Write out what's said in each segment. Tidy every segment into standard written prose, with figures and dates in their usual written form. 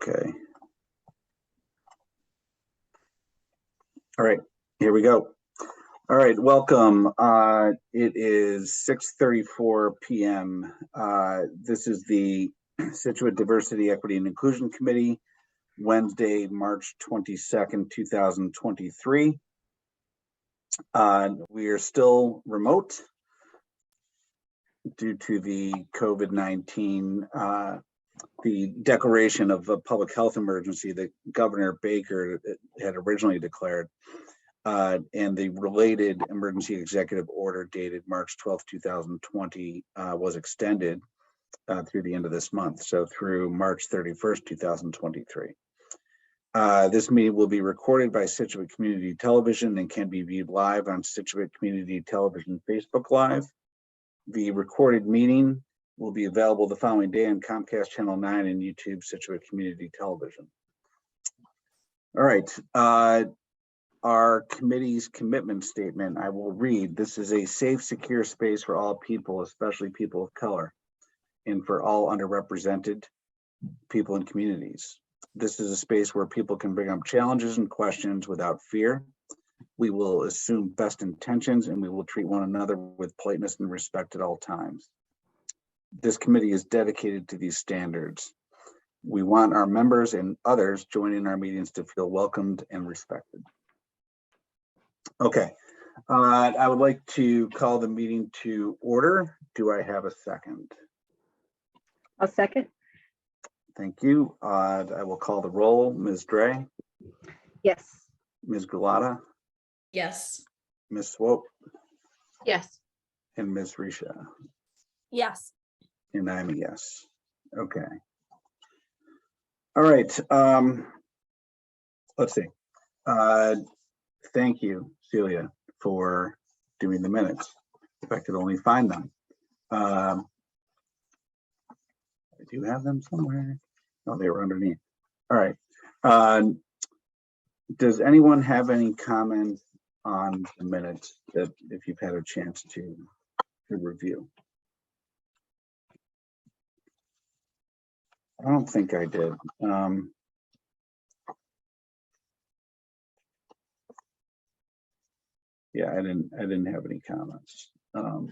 Okay. All right, here we go. All right, welcome. It is 6:34 p.m. This is the Scituate Diversity, Equity, and Inclusion Committee, Wednesday, March 22nd, 2023. We are still remote due to the COVID-19, the declaration of a public health emergency that Governor Baker had originally declared, and the related emergency executive order dated March 12th, 2020 was extended through the end of this month, so through March 31st, 2023. This meeting will be recorded by Scituate Community Television and can be viewed live on Scituate Community Television Facebook Live. The recorded meeting will be available the following day on Comcast Channel 9 and YouTube Scituate Community Television. All right, our committee's commitment statement, I will read. This is a safe, secure space for all people, especially people of color, and for all underrepresented people and communities. This is a space where people can bring up challenges and questions without fear. We will assume best intentions and we will treat one another with politeness and respect at all times. This committee is dedicated to these standards. We want our members and others joining our meetings to feel welcomed and respected. Okay, I would like to call the meeting to order. Do I have a second? I'll second. Thank you. I will call the roll. Ms. Dre? Yes. Ms. Gulata? Yes. Ms. Swope? Yes. And Ms. Risha? Yes. And I'm a yes. Okay. All right. Let's see. Thank you, Celia, for doing the minutes. If I could only find them. I do have them somewhere. Oh, they were underneath. All right. Does anyone have any comments on the minutes that if you've had a chance to review? I don't think I did. Yeah, I didn't have any comments. All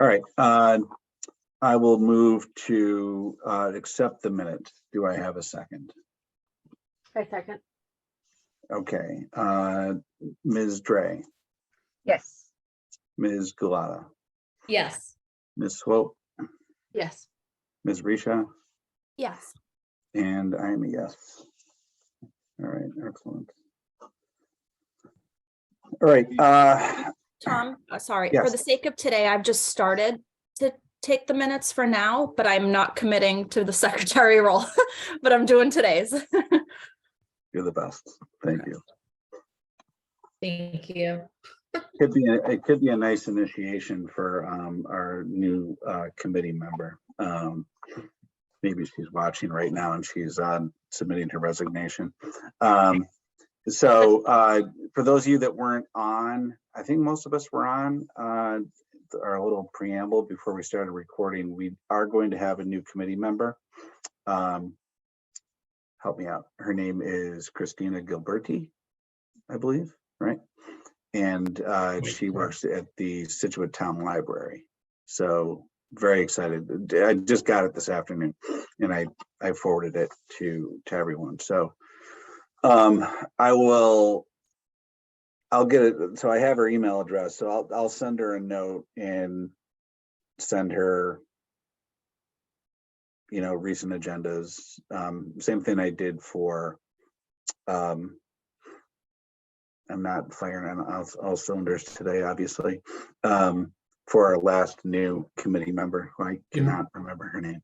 right, I will move to accept the minutes. Do I have a second? I second. Okay, Ms. Dre, Yes. Ms. Gulata, Yes. Ms. Swope, Yes. Ms. Risha, Yes. and I am a yes. All right, excellent. All right. Tom, sorry, yes. for the sake of today, I've just started to take the minutes for now, but I'm not committing to the secretary role, but I'm doing today's. You're the best. Thank you. Thank you. It could be a nice initiation for our new committee member. Maybe she's watching right now and she's submitting her resignation. So for those of you that weren't on, I think most of us were on our little preamble before we started recording. We are going to have a new committee member. Help me out. Her name is Christina Gilberti, I believe, right? And she works at the Scituate Town Library. So very excited. I just got it this afternoon and I forwarded it to everyone. So I'll get it. So I have her email address. So I'll send her a note and send her, you know, recent agendas. Same thing I did for, I'm not firing on all cylinders today, obviously, for our last new committee member, who I cannot remember her name.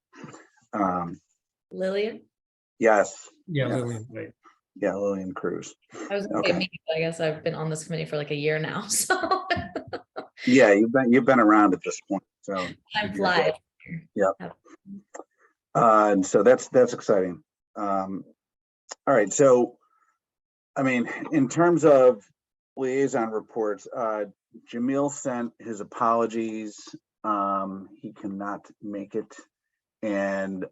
Lillian? Yes. Yeah, yes. Lillian, right. Yeah, Lillian Cruz. I was gonna say me, but I guess I've been on this committee for like a year now, so Yeah, you've been around at this point, so I'm flying. yeah. And so that's exciting. All right, so I mean, in terms of liaison reports, Jamil sent his apologies. He cannot make it and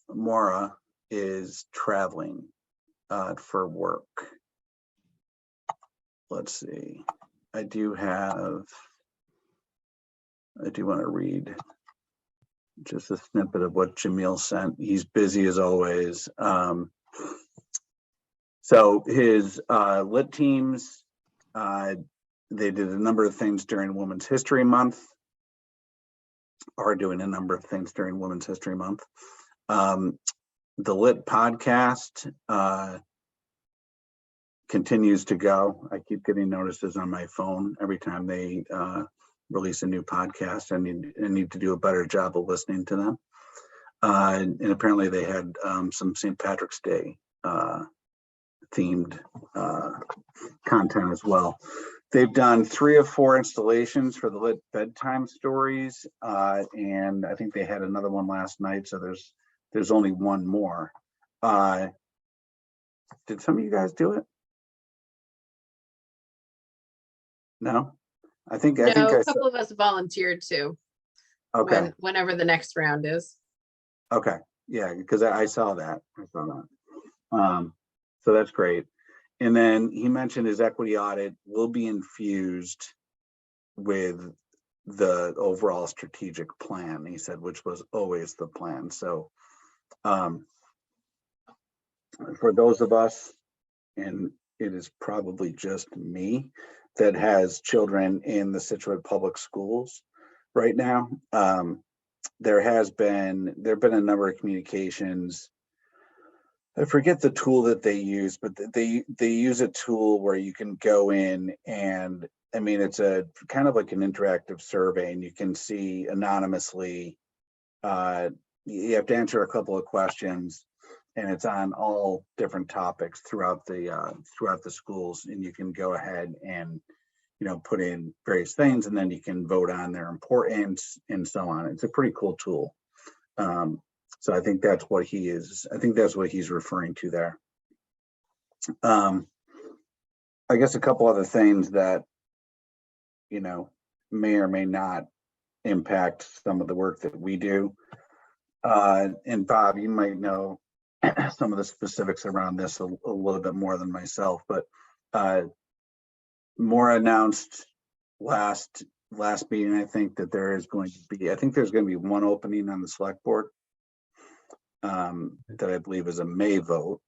Maura is traveling for work. Let's see. I do want to read just a snippet of what Jamil sent. He's busy as always. So his lit teams, they did a number of things during Women's History Month, are doing a number of things during Women's History Month. The lit podcast continues to go. I keep getting notices on my phone every time they release a new podcast. I need to do a better job of listening to them. And apparently they had some St. Patrick's Day themed content as well. They've done 3 of 4 installations for the lit bedtime stories, and I think they had another one last night. So there's only one more. Did some of you guys do it? No, I think No, I a saw. couple of us volunteered to, Okay, whenever the next round is. okay, yeah, because I saw that. So that's great. And then he mentioned his equity audit will be infused with the overall strategic plan, he said, which was always the plan. So for those of us, and it is probably just me that has children in the Scituate Public Schools right now, there have been a number of communications. I forget the tool that they use, but they use a tool where you can go in and, I mean, it's a kind of like an interactive survey, and you can see anonymously, you have to answer a couple of questions, and it's on all different topics throughout the schools, and you can go ahead and, you know, put in various things, and then you can vote on their importance and so on. It's a pretty cool tool. So I think that's what he's referring to there. I guess a couple other things that, you know, may or may not impact some of the work that we do. And Bob, you might know some of the specifics around this a little bit more than myself, but Maura announced last meeting, I think, that there's going to be one opening on the select board. That I believe is a May vote.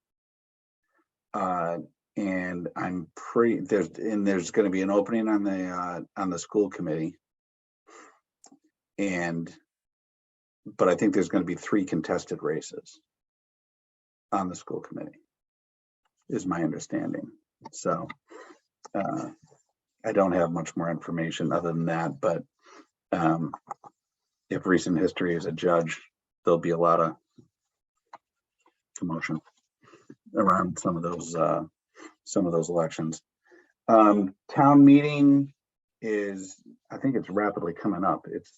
And I'm there's going to be an opening on the school committee. But I think there's going to be 3 contested races on the school committee, is my understanding. So I don't have much more information other than that, but if recent history is a judge, there'll be a lot of commotion around some of those elections. Town meeting is, I think it's rapidly coming up. It's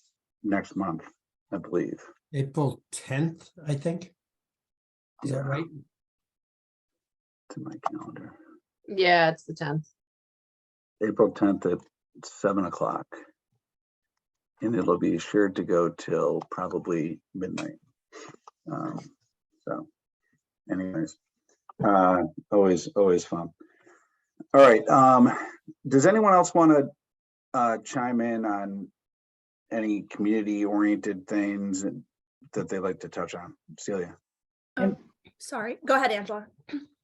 next month, I believe. April 10th, I think. Is that right? To my calendar. Yeah, it's the 10th. April 10th at 7 o'clock. And it'll be sure to go till probably midnight. So anyways, always fun. All right. Does anyone else want to chime in on any community-oriented things that they like to touch on? Celia. Sorry, go ahead, Angela.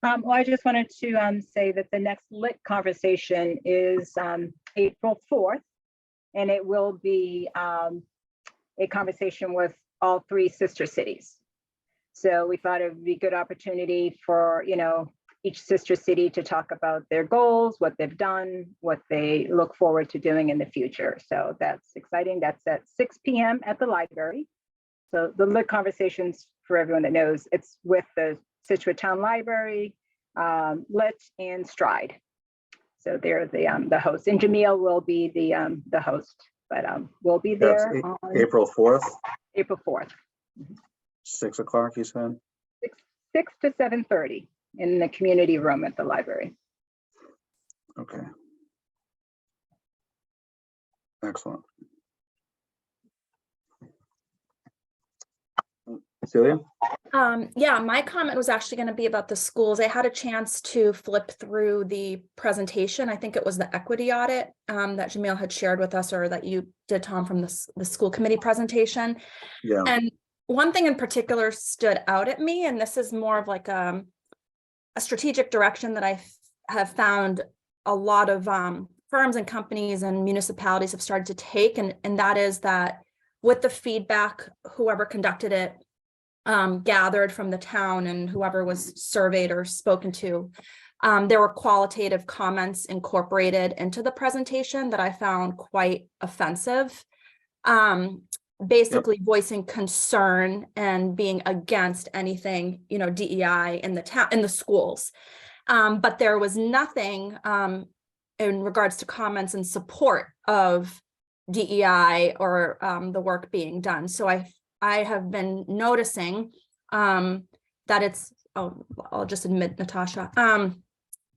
Well, I just wanted to say that the next lit conversation is April 4th, and it will be a conversation with all 3 sister cities. So we thought it would be a good opportunity for, you know, each sister city to talk about their goals, what they've done, what they look forward to doing in the future. So that's exciting. That's at 6 p.m. at the library. So the lit conversations, for everyone that knows, it's with the Scituate Town Library, Lit and Stride. So they're the host, and Jamil will be the host, but we'll be there on April 4th. April 4th. 6 o'clock, you said? 6 to 7:30 in the community room at the library. Okay. Excellent. Celia? Yeah, my comment was actually going to be about the schools. I had a chance to flip through the presentation. I think it was the equity audit that Jamil had shared with us, or that you did, Tom, from the school committee presentation. Yeah. And one thing in particular stood out at me, and this is more of like a strategic direction that I have found a lot of firms and companies and municipalities have started to take, and that is that with the feedback, whoever conducted it gathered from the town and whoever was surveyed or spoken to, there were qualitative comments incorporated into the presentation that I found quite offensive. Basically voicing concern and being against anything, you know, DEI in the town, in the schools. But there was nothing in regards to comments in support of DEI or the work being done. So I have been noticing that it's, I'll just admit, Natasha,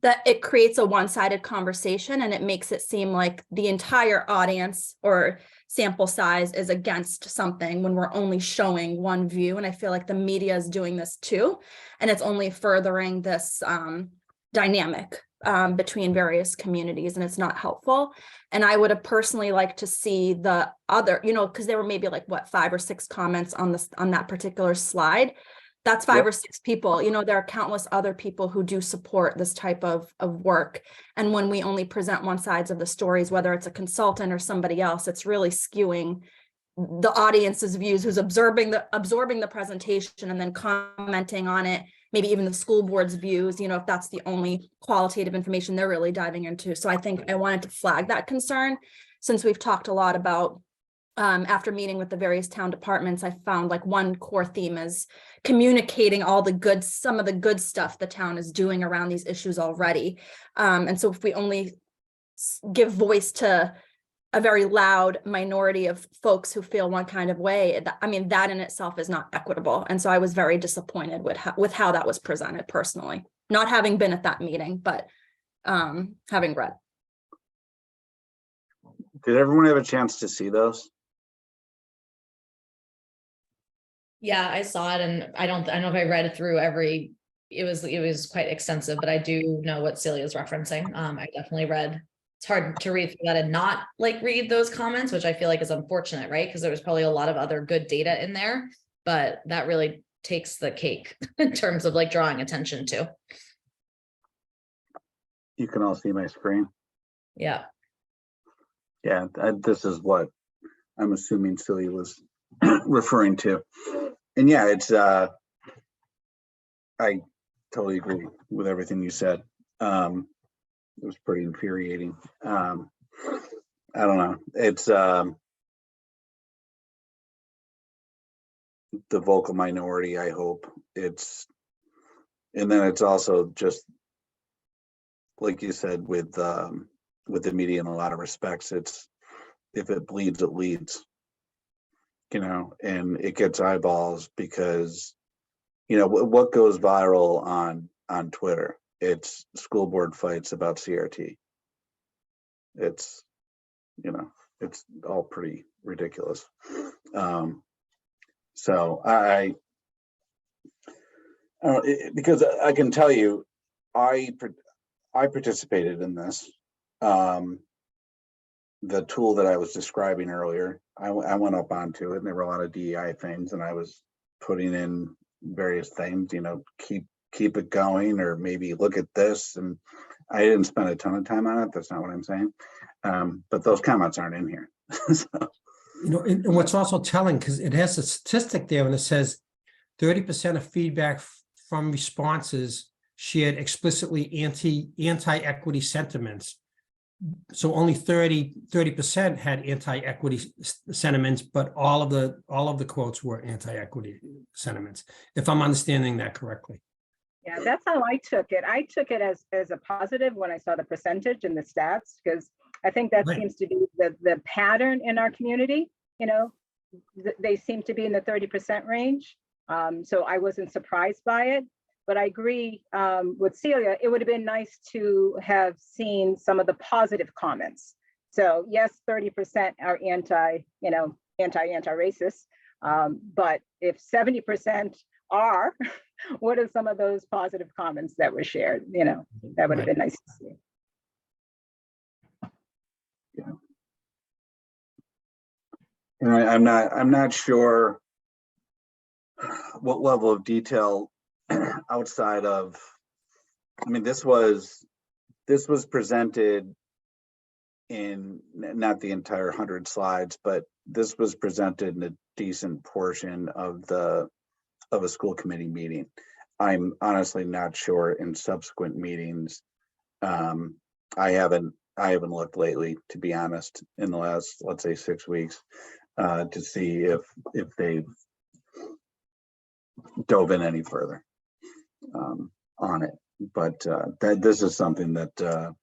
that it creates a one-sided conversation, and it makes it seem like the entire audience or sample size is against something when we're only showing one view. And I feel like the media is doing this too, and it's only furthering this dynamic between various communities, and it's not helpful. And I would have personally liked to see the other, you know, because there were maybe like what, 5 or 6 comments on this, on that particular slide. That's 5 or 6 people. You know, there are countless other people who do support this type of work. And when we only present one side of the stories, whether it's a consultant or somebody else, it's really skewing the audience's views, who's absorbing the presentation and then commenting on it, maybe even the school board's views, you know, if that's the only qualitative information they're really diving into. So I think I wanted to flag that concern, since we've talked a lot about, after meeting with the various town departments, I found like one core theme is communicating all the good, some of the good stuff the town is doing around these issues already. And so if we only give voice to a very loud minority of folks who feel one kind of way, I mean, that in itself is not equitable. And so I was very disappointed with how that was presented personally, not having been at that meeting, but having read. Did everyone have a chance to see those? Yeah, I saw it, and I don't know if I read it through every, it was quite extensive, but I do know what Celia's referencing. I definitely read. It's hard to read through that and not like read those comments, which I feel like is unfortunate, right? Because there was probably a lot of other good data in there, but that really takes the cake in terms of like drawing attention to. You can all see my screen. Yeah. Yeah, this is what I'm assuming Celia was referring to. And yeah, it's I totally agree with everything you said. It was pretty infuriating. I don't know. It's the vocal minority, I hope. It's, and then it's also just like you said with the media in a lot of respects, it's, if it bleeds, it leads. You know, and it gets eyeballs because, you know, what goes viral on Twitter? It's school board fights about CRT. It's, you know, it's all pretty ridiculous. So I don't know, because I can tell you, I participated in this. The tool that I was describing earlier, I went up onto it, and there were a lot of DEI things, and I was putting in various things, you know, keep it going, or maybe look at this. And I didn't spend a ton of time on it. That's not what I'm saying. But those comments aren't in here. So. You know, and what's also telling, because it has a statistic there, and it says 30% of feedback from responses shared explicitly anti-equity sentiments. So only 30% had anti-equity sentiments, but all of the quotes were anti-equity sentiments, if I'm understanding that correctly. Yeah, that's how I took it. I took it as a positive when I saw the percentage and the stats, because I think that Right. seems to be the pattern in our community. You know, they seem to be in the 30% range. So I wasn't surprised by it. But I agree with Celia, it would have been nice to have seen some of the positive comments. So yes, 30% are anti-racist, But if 70% are, what are some of those positive comments that were shared? You know, that would have been nice to see. And I'm not sure what level of detail outside of, I mean, this was presented in not the entire 100 slides, but this was presented in a decent portion of a school committee meeting. I'm honestly not sure in subsequent meetings. I haven't looked lately, to be honest, in the last, let's say, 6 weeks, to see if they've dove in any further on it. But that this is something that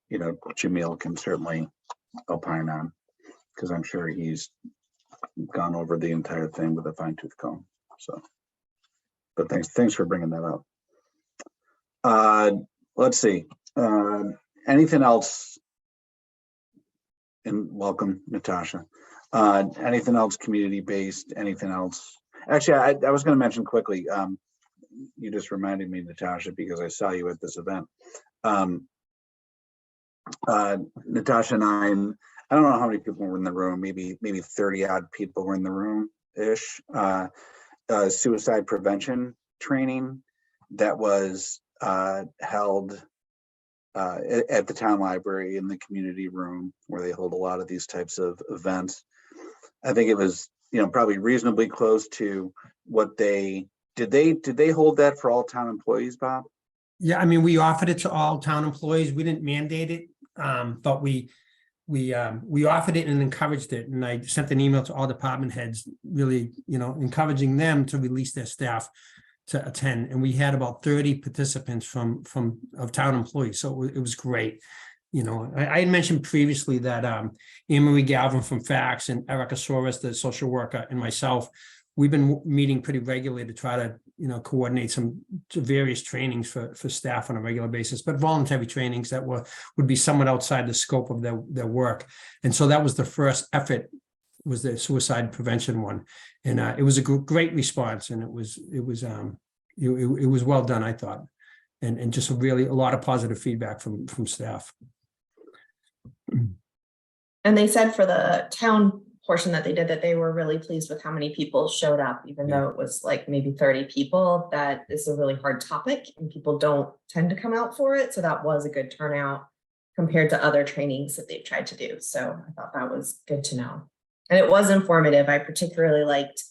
you know, Jamil can certainly opine on, because I'm sure he's gone over the entire thing with a fine-tooth comb. So, but thanks for bringing that up. Let's see. Anything else? And welcome, Natasha. Anything else community-based? Anything else? Actually, I was going to mention quickly. You just reminded me, Natasha, because I saw you at this event. Natasha and I don't know how many people were in the room, maybe 30 odd people were in the room ish. Suicide prevention training that was held at the town library in the community room where they hold a lot of these types of events. I think it was, you know, probably reasonably close to what they did. They hold that for all town employees, Bob? Yeah, I mean, we offered it to all town employees. We didn't mandate it, but we offered it and encouraged it. And I sent an email to all department heads, really, you know, encouraging them to release their staff to attend. And we had about 30 participants of town employees. So it was great. You know, I had mentioned previously that Anne-Marie Galvin from FACS and Erica Soros, the social worker, and myself, we've been meeting pretty regularly to try to, you know, coordinate some various trainings for staff on a regular basis, but voluntary trainings that would be somewhat outside the scope of their work. And so that was the first effort, was the suicide prevention one. And it was a great response, and it was well done, I thought. And just a lot of positive feedback from staff. And they said for the town portion that they did, that they were really pleased with how many people showed up, even though it was like maybe 30 people. That is a really hard topic and people don't tend to come out for it. So that was a good turnout compared to other trainings that they've tried to do. So I thought that was good to know. And it was informative. I particularly liked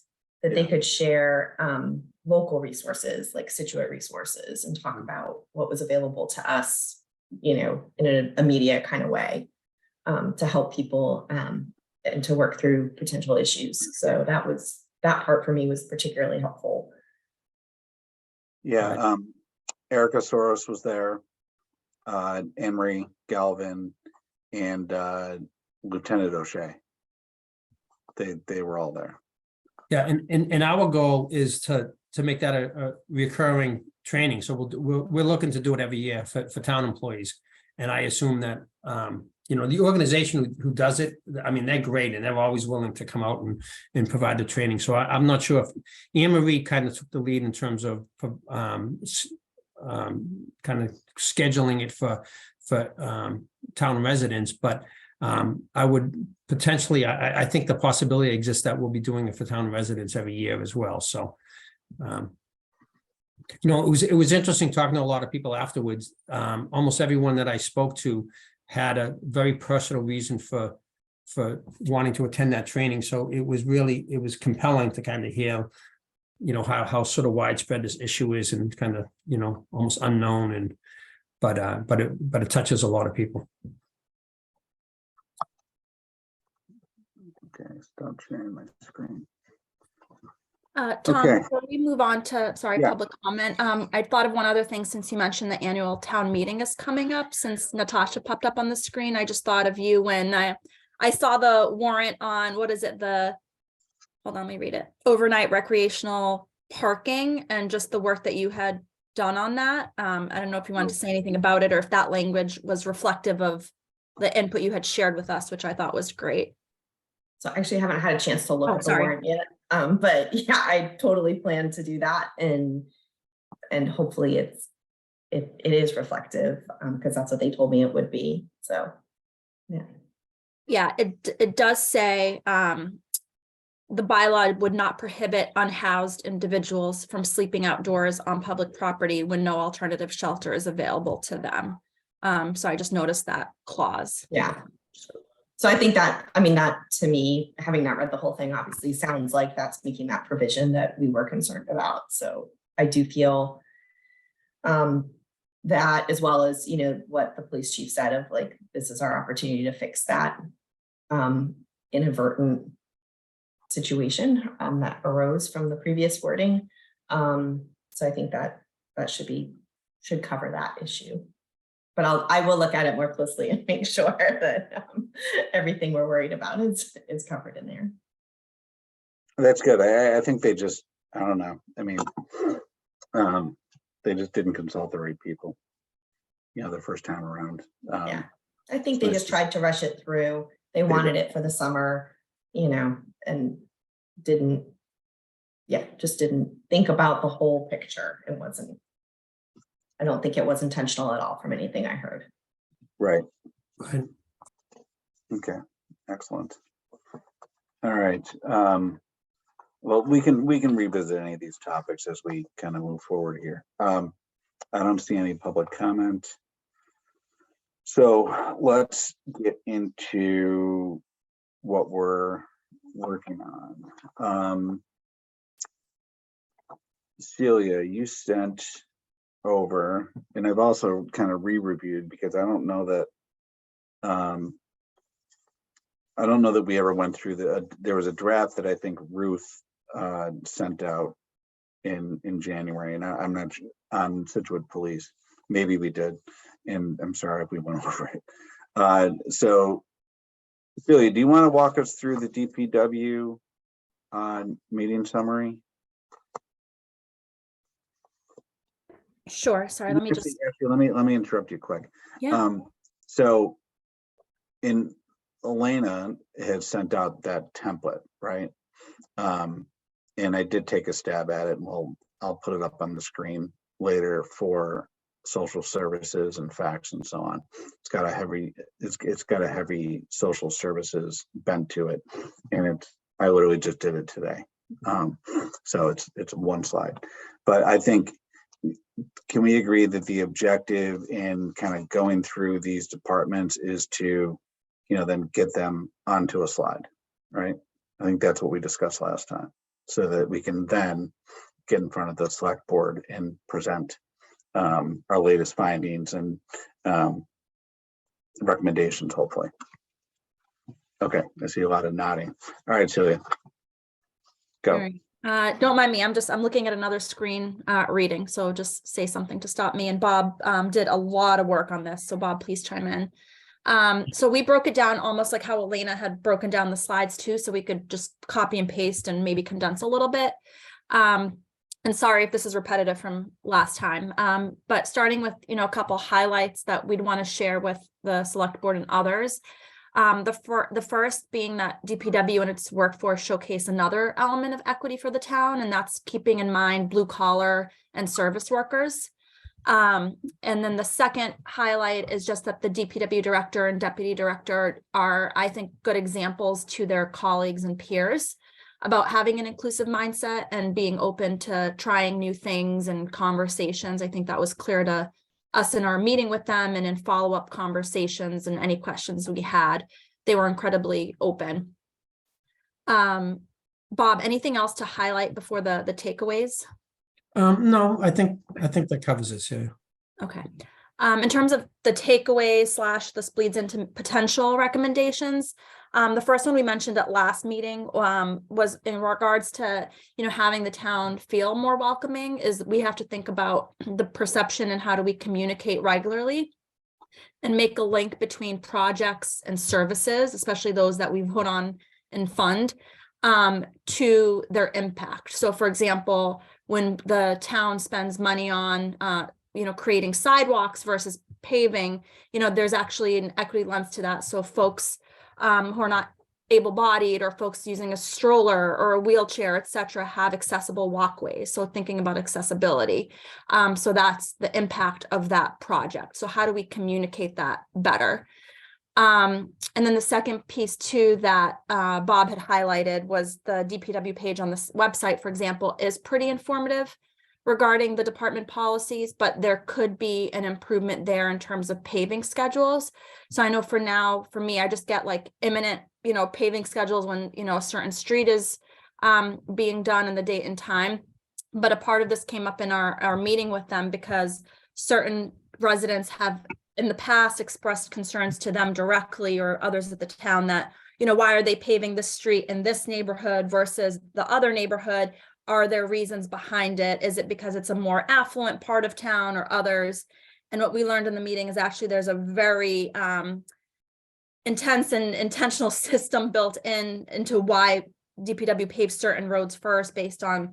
that they could share local resources like Scituate resources and talk about what was available to us, you know, in an immediate kind of way to help people and to work through potential issues. So that part for me was particularly helpful. Yeah, Erica Soros was there, Anne-Marie Galvin, and Lieutenant O'Shea. They were all there. Yeah, and our goal is to make that a recurring training. So we're looking to do it every year for town employees. And I assume that you know, the organization who does it, I mean, they're great and they're always willing to come out and provide the training. So I'm not sure if Anne-Marie kind of took the lead in terms of kind of scheduling it for town residents, but I would potentially, I think the possibility exists that we'll be doing it for town residents every year as well. So, you know, it was interesting talking to a lot of people afterwards. Almost everyone that I spoke to had a very personal reason for wanting to attend that training. So it was compelling to kind of hear, you know, how sort of widespread this issue is and kind of, you know, almost unknown, and but it touches a lot of people. Okay, stop sharing my screen. Tom, Okay. before we move on to, Yeah. public comment, I thought of one other thing since you mentioned the annual town meeting is coming up. Since Natasha popped up on the screen, I just thought of you when I saw the warrant on, what is it, hold on, let me read it, overnight recreational parking, and just the work that you had done on that. I don't know if you wanted to say anything about it or if that language was reflective of the input you had shared with us, which I thought was great. So I actually haven't had a chance to look Oh, at the sorry. warrant yet. But yeah, I totally plan to do that, and hopefully it is reflective, because that's what they told me it would be. So yeah. Yeah, it does say the bylaw would not prohibit unhoused individuals from sleeping outdoors on public property when no alternative shelter is available to them. So I just noticed that clause. Yeah. So I think that, I mean, that to me, having not read the whole thing, obviously sounds like that's making that provision that we were concerned about. So I do feel that, as well as, you know, what the police chief said of like, this is our opportunity to fix that inadvertent situation that arose from the previous wording. So I think that should cover that issue. But I will look at it more closely and make sure that everything we're worried about is covered in there. That's good. I think they just, I don't know. I mean, they just didn't consult the right people, you know, the first time around. Yeah, I think they just tried to rush it through. They wanted it for the summer, you know, and just didn't think about the whole picture. I don't think it was intentional at all from anything I heard. Right. Right. Okay, excellent. All right. Well, we can revisit any of these topics as we kind of move forward here. I don't see any public comment. So let's get into what we're working on. Celia, you sent over, and I've also kind of re-reviewed because I don't know that we ever went through there was a draft that I think Ruth sent out in January, and I'm not on Scituate Police. Maybe we did, and I'm sorry if we went over it. So Celia, do you want to walk us through the DPW meeting summary? Sure. Sorry, let me just. Actually, let me interrupt you quick. Yeah. So Elena has sent out that template, right? And I did take a stab at it, and I'll put it up on the screen later for social services and facts and so on. It's got a heavy social services bent to it, and I literally just did it today. So it's one slide, but I think, can we agree that the objective in kind of going through these departments is to, you know, then get them onto a slide, right? I think that's what we discussed last time, so that we can then get in front of the select board and present our latest findings and recommendations, hopefully. Okay, I see a lot of nodding. All right, Celia, go. All right. Don't mind me. I'm looking at another screen reading. So just say something to stop me. And Bob did a lot of work on this. So Bob, please chime in. So we broke it down almost like how Elena had broken down the slides too. So we could just copy and paste and maybe condense a little bit. And sorry if this is repetitive from last time. But starting with, you know, a couple highlights that we'd want to share with the select board and others. The first being that DPW and its workforce showcase another element of equity for the town, and that's keeping in mind blue collar and service workers. And then the second highlight is just that the DPW director and deputy director are, I think, good examples to their colleagues and peers about having an inclusive mindset and being open to trying new things and conversations. I think that was clear to us in our meeting with them and in follow-up conversations and any questions we had. They were incredibly open. Bob, anything else to highlight before the takeaways? No, I think that covers this here. Okay. In terms of the takeaways / this bleeds into potential recommendations. The first one we mentioned at last meeting was in regards to, you know, having the town feel more welcoming. Is we have to think about the perception and how do we communicate regularly and make a link between projects and services, especially those that we put on and fund, to their impact. So for example, when the town spends money on you know, creating sidewalks versus paving, you know, there's actually an equity lens to that. So folks who are not able-bodied or folks using a stroller or a wheelchair, et cetera, have accessible walkways. So thinking about accessibility. So that's the impact of that project. So how do we communicate that better? And then the second piece too that Bob had highlighted was the DPW page on this website, for example, is pretty informative regarding the department policies, but there could be an improvement there in terms of paving schedules. So I know for now, for me, I just get like imminent, paving schedules when, a certain street is being done and the date and time. But a part of this came up in our meeting with them because certain residents have in the past expressed concerns to them directly or others at the town that, why are they paving the street in this neighborhood versus the other neighborhood? Are there reasons behind it? Is it because it's a more affluent part of town or others? And what we learned in the meeting is actually there's a very intense and intentional system built into why DPW paves certain roads first based on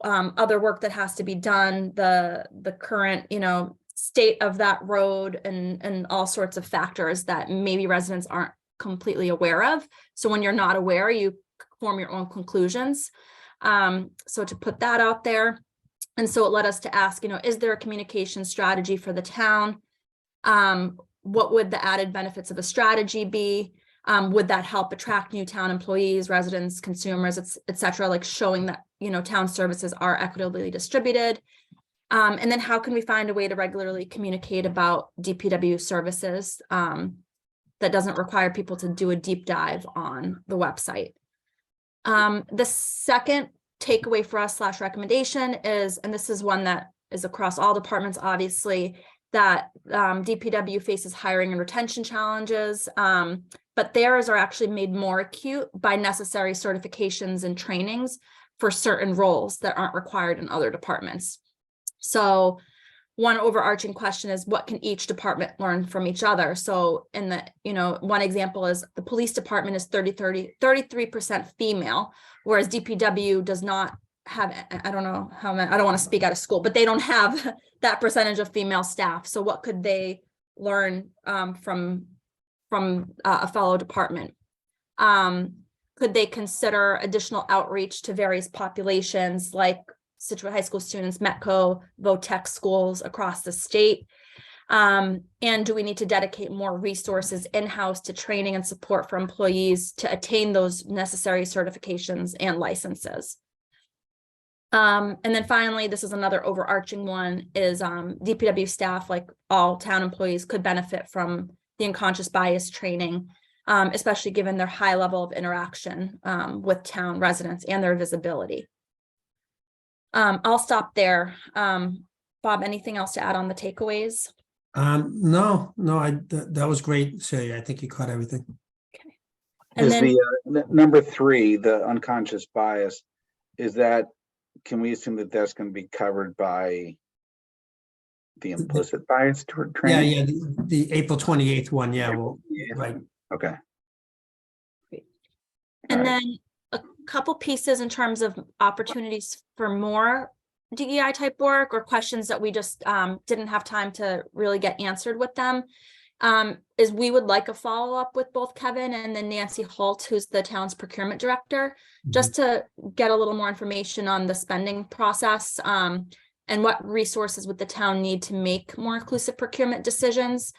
other work that has to be done, the current, state of that road and all sorts of factors that maybe residents aren't completely aware of. So when you're not aware, you form your own conclusions. So to put that out there. And so it led us to ask, is there a communication strategy for the town? What would the added benefits of a strategy be? Would that help attract new town employees, residents, consumers, et cetera, like showing that, town services are equitably distributed? And then how can we find a way to regularly communicate about DPW services that doesn't require people to do a deep dive on the website? The second takeaway for us / recommendation is, and this is one that is across all departments, obviously, that DPW faces hiring and retention challenges, but theirs are actually made more acute by necessary certifications and trainings for certain roles that aren't required in other departments. So one overarching question is, what can each department learn from each other? So in the, one example is the police department is 33% female, whereas DPW does not have, I don't know how many, I don't want to speak out of school, but they don't have that percentage of female staff. So what could they learn from a fellow department? Could they consider additional outreach to various populations like Scituate High School students, METCO, VOTEC schools across the state? And do we need to dedicate more resources in-house to training and support for employees to attain those necessary certifications and licenses? And then finally, this is another overarching one, is DPW staff, like all town employees, could benefit from the unconscious bias training, especially given their high level of interaction with town residents and their visibility. I'll stop there. Bob, anything else to add on the takeaways? No, that was great, Celia. I think you caught everything. Okay. And Is then the number 3, the unconscious bias, is that, can we assume that that's going to be covered by the implicit bias toward training? Yeah, the April 28th one, yeah, well, Yeah. right. Okay. And All right. then a couple pieces in terms of opportunities for more DEI type work or questions that we just didn't have time to really get answered with them, is we would like a follow-up with both Kevin and then Nancy Holt, who's the town's procurement director, just to get a little more information on the spending process and what resources would the town need to make more inclusive procurement decisions.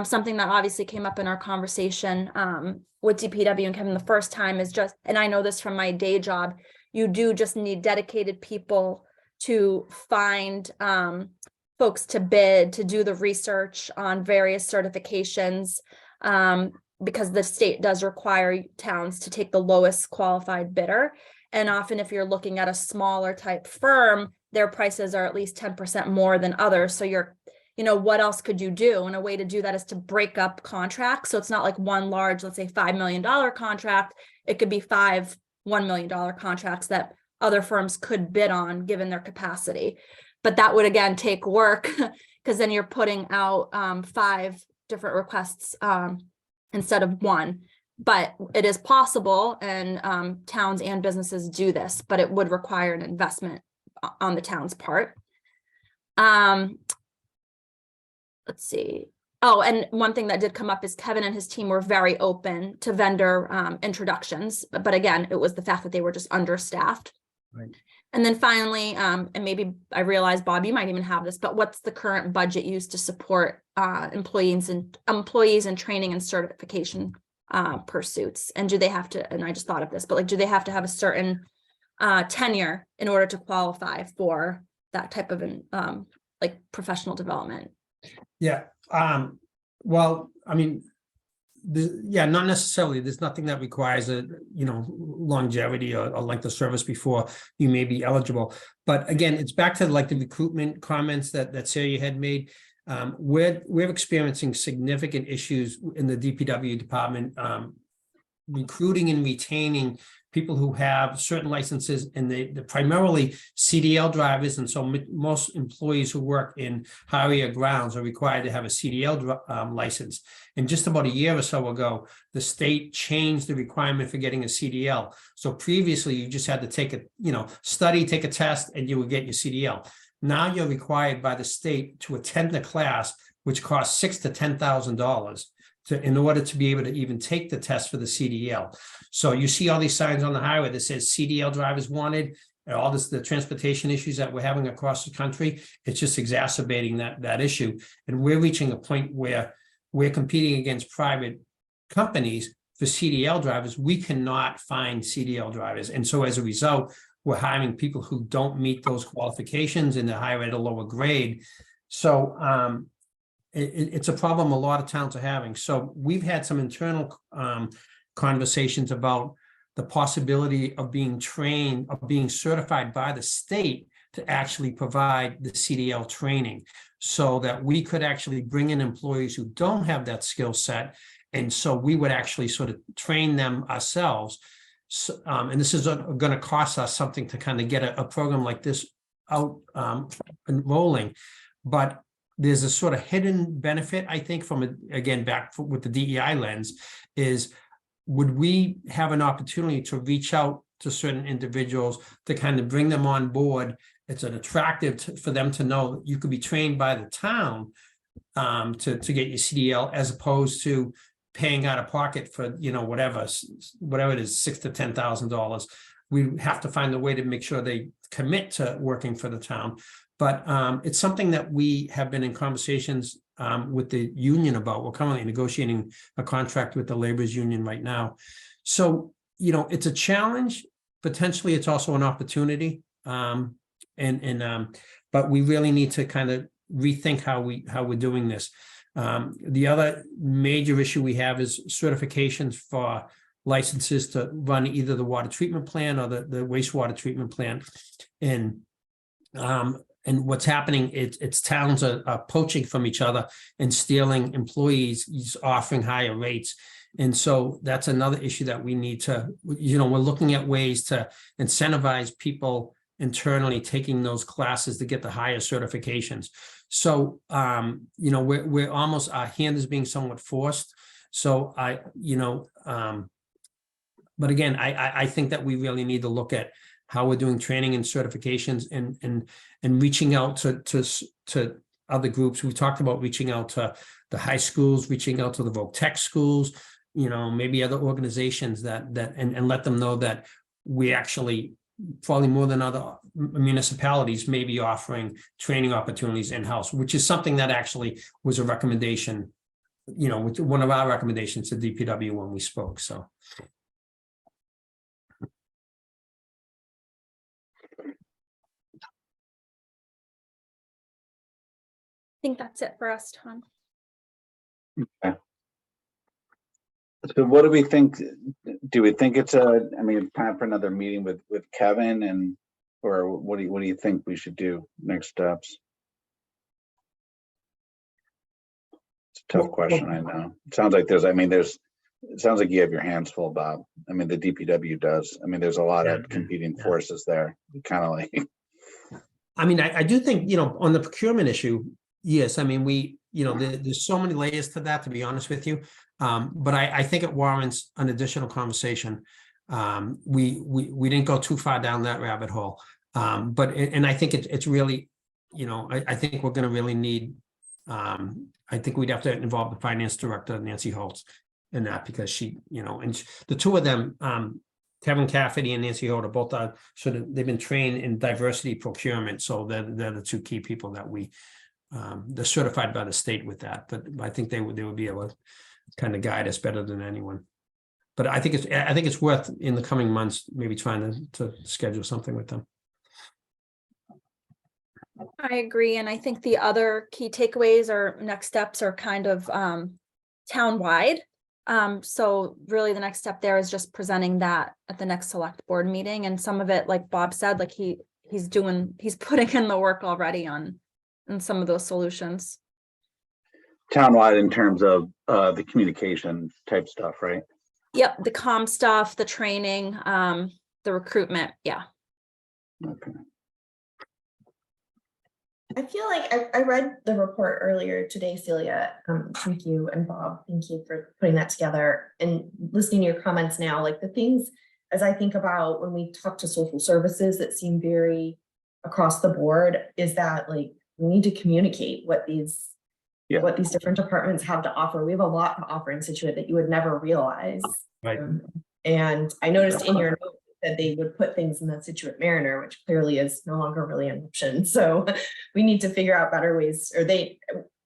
Something that obviously came up in our conversation with DPW and Kevin the first time is just, and I know this from my day job, you do just need dedicated people to find folks to bid, to do the research on various certifications, because the state does require towns to take the lowest qualified bidder. And often if you're looking at a smaller type firm, their prices are at least 10% more than others. So you're, what else could you do? And a way to do that is to break up contracts. So it's not like one large, let's say $5 million contract. It could be 5 $1 million contracts that other firms could bid on given their capacity. But that would again take work because then you're putting out 5 different requests instead of 1. But it is possible, and towns and businesses do this, but it would require an investment on the town's part. Let's see. Oh, and one thing that did come up is Kevin and his team were very open to vendor introductions, but again, it was the fact that they were just understaffed. Right. And then finally, and maybe I realize, Bob, you might even have this, but what's the current budget used to support employees and training and certification pursuits? And do they have to, and I just thought of this, but like, do they have to have a certain tenure in order to qualify for that type of like professional development? Yeah, well, I mean, yeah, not necessarily. There's nothing that requires a, longevity or length of service before you may be eligible. But again, it's back to like the recruitment comments that Celia had made. We're experiencing significant issues in the DPW department, recruiting and retaining people who have certain licenses, and they're primarily CDL drivers. And so most employees who work in highway or grounds are required to have a CDL license. And just about a year or so ago, the state changed the requirement for getting a CDL. So previously you just had to take a, take a test and you would get your CDL. Now you're required by the state to attend the class, which costs $6,000 to $10,000 in order to be able to even take the test for the CDL. So you see all these signs on the highway that says CDL drivers wanted, and all the transportation issues that we're having across the country. It's just exacerbating that issue. And we're reaching a point where we're competing against private companies for CDL drivers. We cannot find CDL drivers. And so as a result, we're hiring people who don't meet those qualifications and they're hired at a lower grade. So it's a problem a lot of towns are having. So we've had some internal conversations about the possibility of being trained, of being certified by the state to actually provide the CDL training, so that we could actually bring in employees who don't have that skill set. And so we would actually sort of train them ourselves. So, and this is going to cost us something to kind of get a program like this out and rolling. But there's a sort of hidden benefit, I think, from again, back with the DEI lens, is would we have an opportunity to reach out to certain individuals to kind of bring them on board? It's an attractive for them to know that you could be trained by the town to get your CDL, as opposed to paying out of pocket for, whatever it is, $6,000 to $10,000. We have to find a way to make sure they commit to working for the town. But it's something that we have been in conversations with the union about. We're currently negotiating a contract with the laborers union right now. So, it's a challenge. Potentially, it's also an opportunity. But we really need to kind of rethink how we're doing this. The other major issue we have is certifications for licenses to run either the water treatment plant or the wastewater treatment plant. And what's happening, it's towns are poaching from each other and stealing employees, offering higher rates. And so that's another issue that we need to, we're looking at ways to incentivize people internally taking those classes to get the higher certifications. So, we're almost, our hand is being somewhat forced. So but again, I think that we really need to look at how we're doing training and certifications and reaching out to other groups. We talked about reaching out to the high schools, reaching out to the Voc Tech schools, maybe other organizations and let them know that we actually, probably more than other municipalities, may be offering training opportunities in-house, which is something that actually was a recommendation, one of our recommendations to DPW when we spoke. So. I think that's it for us, Tom. Okay. So what do we think? Do we think it's time for another meeting with Kevin, or what do you think we should do next steps? It's a tough question, I know. It sounds like it sounds like you have your hands full, Bob. The DPW does. there's a lot of competing forces there. Kind of like. I do think, on the procurement issue, yes, there's so many layers to that, to be honest with you. But I think it warrants an additional conversation. We didn't go too far down that rabbit hole. But I think it's really, I think we're going to really need I think we'd have to involve the finance director, Nancy Holtz, in that, because she, the two of them, Kevin Cafferty and Nancy Holtz, are both they've been trained in diversity procurement, so they're the two key people that they're certified by the state with that. But I think they would be able to kind of guide us better than anyone. But I think it's worth in the coming months maybe trying to schedule something with them. I agree. And I think the other key takeaways or next steps are kind of town-wide. So really the next step there is just presenting that at the next select board meeting. And some of it, like Bob said, like he's putting in the work already on some of those solutions. Townwide in terms of the communication type stuff, right? Yep, the comm stuff, the training, the recruitment. Yeah. Okay. I feel like I read the report earlier today, Celia. Thank you, and Bob, thank you for putting that together. And listening to your comments now, like the things, as I think about when we talk to social services that seem very across the board, is that like we need to communicate what these different departments have to offer. We have a lot to offer in Scituate that you would never realize. Right. And I noticed in your note that they would put things in the Scituate Mariner, which clearly is no longer really an option. So we need to figure out better ways, or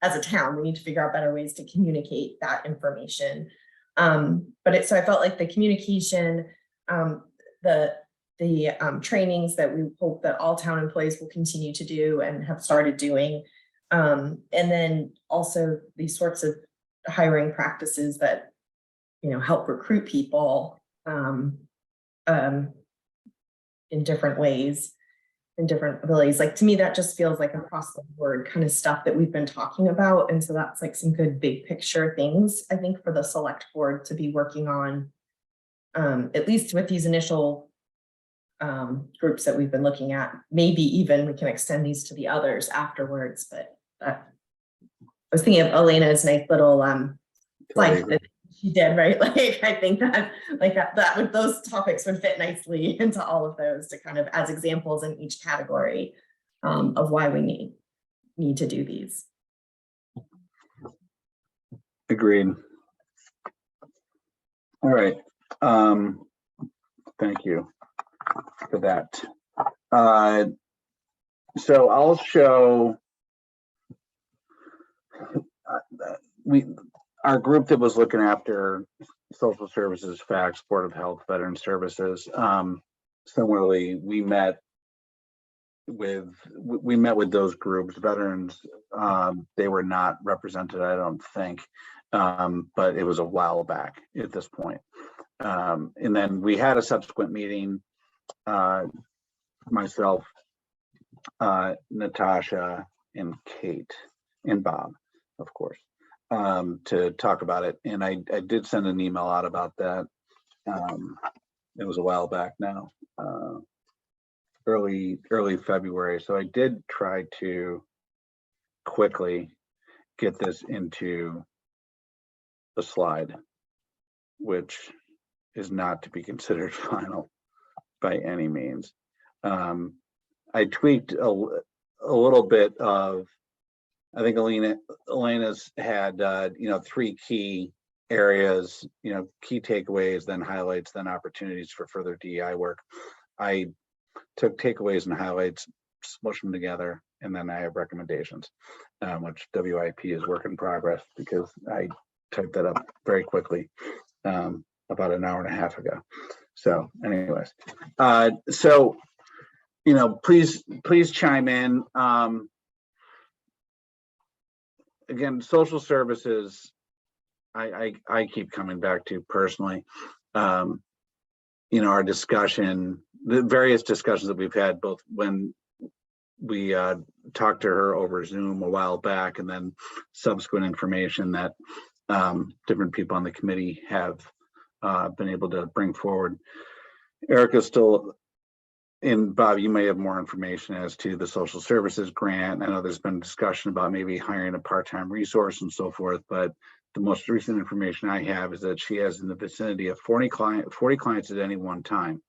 as a town, we need to figure out better ways to communicate that information. So I felt like the communication, the trainings that we hope that all town employees will continue to do and have started doing. And then also these sorts of hiring practices that, help recruit people in different ways, in different abilities. Like to me, that just feels like across the board kind of stuff that we've been talking about. And so that's like some good big picture things, I think, for the select board to be working on, at least with these initial groups that we've been looking at. Maybe even we can extend these to the others afterwards. But I was thinking of Elena's nice little slide that she did, right? Like I think that those topics would fit nicely into all of those to kind of as examples in each category of why we need to do these. Agreed. All right. Thank you for that. So I'll show our group that was looking after social services, facts, Board of Health, Veteran Services. Similarly, we met with those groups. Veterans, they were not represented, I don't think, but it was a while back at this point. And then we had a subsequent meeting, myself, Natasha, and Kate, and Bob, of course, to talk about it. And I did send an email out about that. It was a while back now, early February. So I did try to quickly get this into a slide, which is not to be considered final by any means. I tweaked a little bit of, I think Elena's had, three key areas, key takeaways, then highlights, then opportunities for further DEI work. I took takeaways and highlights, smushed them together, and then I have recommendations, which WIP is work in progress because I typed that up very quickly about an hour and a half ago. So anyways, please chime in. Again, social services, I keep coming back to personally, our discussion, the various discussions that we've had, both when we talked to her over Zoom a while back, and then subsequent information that different people on the committee have been able to bring forward. Erica's still, and Bob, you may have more information as to the social services grant. I know there's been discussion about maybe hiring a part-time resource and so forth, but the most recent information I have is that she has in the vicinity of 40 clients at any one time.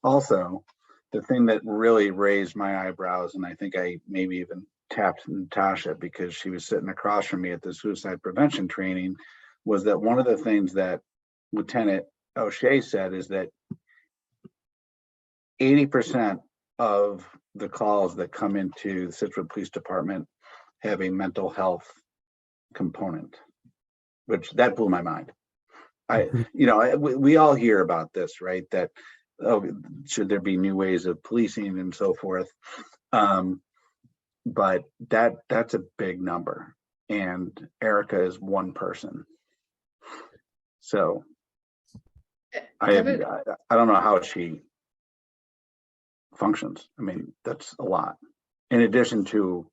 Also, the thing that really raised my eyebrows, and I think I maybe even tapped Natasha because she was sitting across from me at the suicide prevention training, was that one of the things that Lieutenant O'Shea said is that 80% of the calls that come into the Scituate Police Department have a mental health component, which that blew my mind. We all hear about this, right? That, oh, should there be new ways of policing and so forth? But that's a big number, and Erica is one person. So I don't know how she functions. I mean, that's a lot, in addition to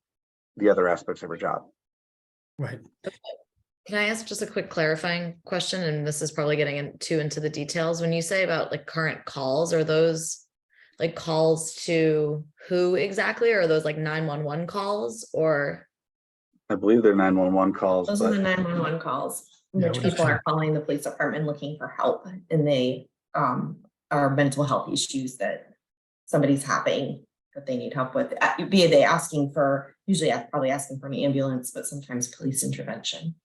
the other aspects of her job. Right. Can I ask just a quick clarifying question? And this is probably getting into the details. When you say about like current calls, are those like calls to who exactly? Or are those like 911 calls or? I believe they're 911 calls. Those but are the 911 calls, in Yeah, which what is people it? are calling the police department looking for help, and they are mental health issues that somebody's having that they need help with. Be it they asking for, usually probably asking for an ambulance, but sometimes police intervention.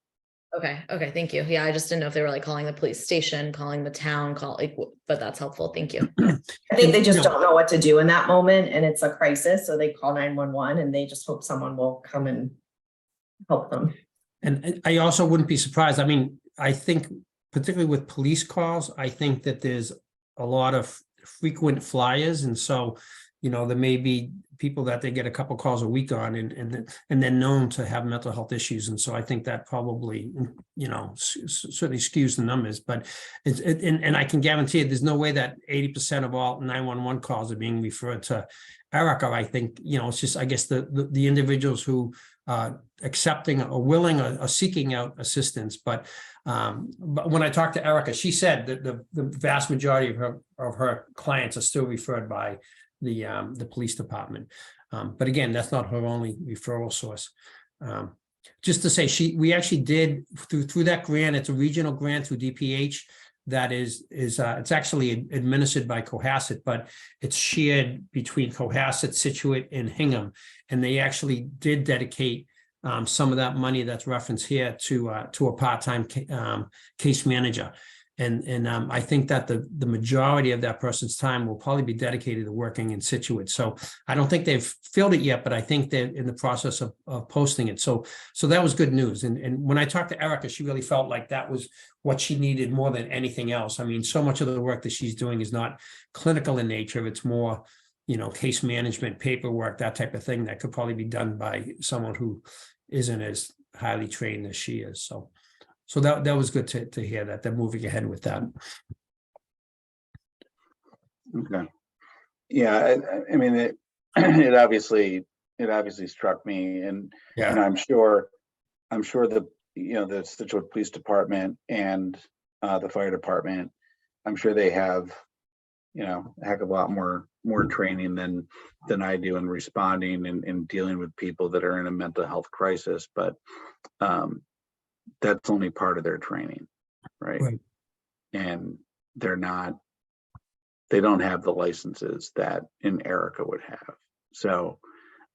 Okay, thank you. Yeah, I just didn't know if they were like calling the police station, calling the town, but that's helpful. Thank you. I think they just No. don't know what to do in that moment, and it's a crisis, so they call 911 and they just hope someone will come and help them. And I also wouldn't be surprised. I mean, I think particularly with police calls, I think that there's a lot of frequent flyers. And so, there may be people that they get a couple calls a week on and they're known to have mental health issues. And so I think that probably, certainly skews the numbers, but and I can guarantee there's no way that 80% of all 911 calls are being referred to Erica. I think, it's just, I guess the individuals who accepting or willing or seeking out assistance. But when I talked to Erica, she said that the vast majority of her clients are still referred by the police department. But again, that's not her only referral source. Just to say, we actually did through that grant. It's a regional grant through DPH that is it's actually administered by Cohasset, but it's shared between Cohasset, Scituate, and Hingham, and they actually did dedicate some of that money that's referenced here to a part-time case manager. And I think that the majority of that person's time will probably be dedicated to working in Scituate. So I don't think they've filled it yet, but I think they're in the process of posting it. So that was good news. And when I talked to Erica, she really felt like that was what she needed more than anything else. I mean, so much of the work that she's doing is not clinical in nature. It's more, case management, paperwork, that type of thing that could probably be done by someone who isn't as highly trained as she is. So that was good to hear that they're moving ahead with that. Okay. Yeah, I mean, it obviously struck me, and I'm sure the Scituate Police Department and the fire department, I'm sure they have a heck of a lot more training than I do in responding and dealing with people that are in a mental health crisis, but that's only part of their training, right? And they don't have the licenses that an Erica would have. So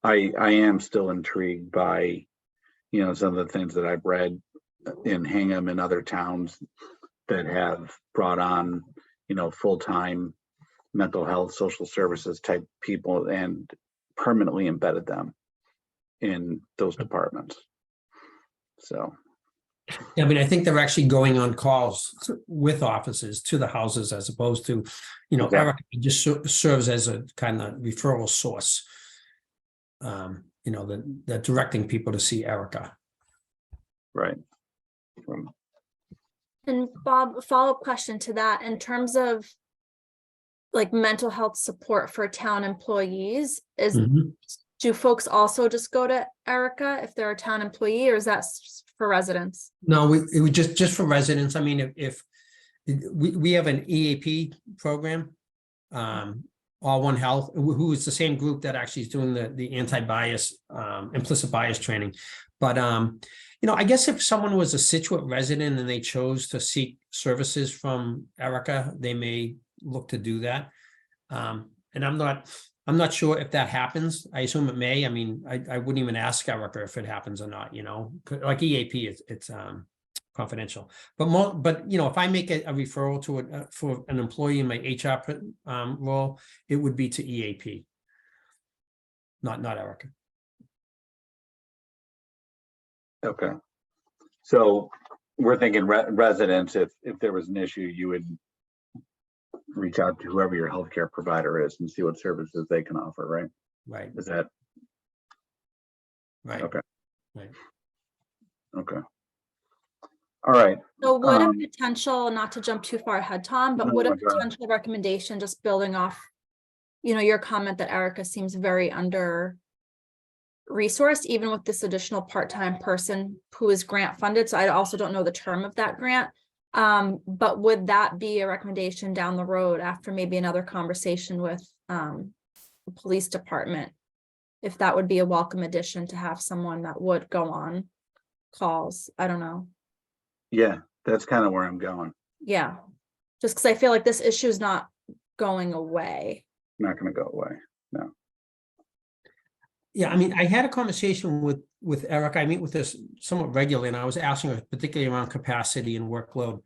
I am still intrigued by, some of the things that I've read in Hingham and other towns that have brought on, full-time mental health, social services type people and permanently embedded them in those departments. So. Yeah, I mean, I think they're actually going on calls with officers to the houses as opposed to, Okay. Erica just serves as a kind of referral source. That directing people to see Erica. Right. And Bob, a follow-up question to that, in terms of like mental health support for town employees, do folks also just go to Erica if they're a town employee, or is that for residents? No, it was just for residents. I mean, if we have an EAP program, All One Health, who is the same group that actually is doing the anti-bias, implicit bias training. But I guess if someone was a Scituate resident and they chose to seek services from Erica, they may look to do that. And I'm not I'm not sure if that happens. I assume it may. I mean, I wouldn't even ask Erica if it happens or not, you know, like EAP, it's confidential. But you know, if I make a referral to it for an employee in my HR role, it would be to EAP. Not Erica. Okay. So we're thinking residents, if there was an issue, you would reach out to whoever your healthcare provider is and see what services they can offer, right? Right, Is that right. okay? Right. Okay. All right. So would a Um, potential, not to jump too far ahead, Tom, but No, would a no, go ahead. potential recommendation, just building off, you know, your comment that Erica seems very under resourced, even with this additional part-time person who is grant funded. So I also don't know the term of that grant. But would that be a recommendation down the road after maybe another conversation with the police department? If that would be a welcome addition to have someone that would go on calls, I don't know. Yeah, that's kind of where I'm going. Yeah, just because I feel like this issue is not going away. Not going to go away. No. Yeah, I mean, I had a conversation with Eric. I meet with this somewhat regularly, and I was asking her particularly around capacity and workload.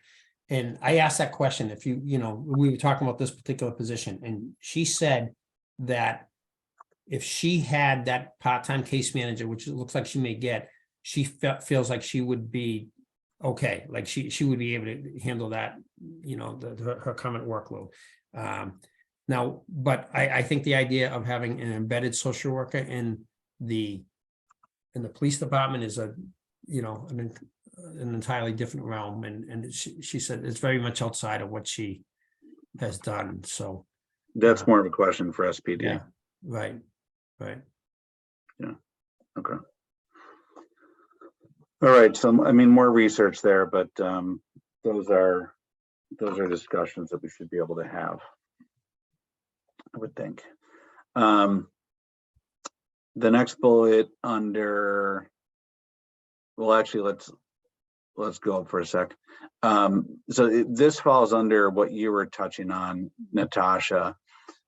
And I asked that question, if you know, we were talking about this particular position, and she said that if she had that part-time case manager, which it looks like she may get, she feels like she would be okay, like she would be able to handle that, you know, her current workload. Now, but I think the idea of having an embedded social worker in the police department is an entirely different realm, and she said it's very much outside of what she has done. So That's more of a question for SPD. yeah, right. Okay. All right. So, I mean, more research there, but those are discussions that we should be able to have, I would think. The next bullet under, well, actually, let's go up for a sec. So this falls under what you were touching on, Natasha,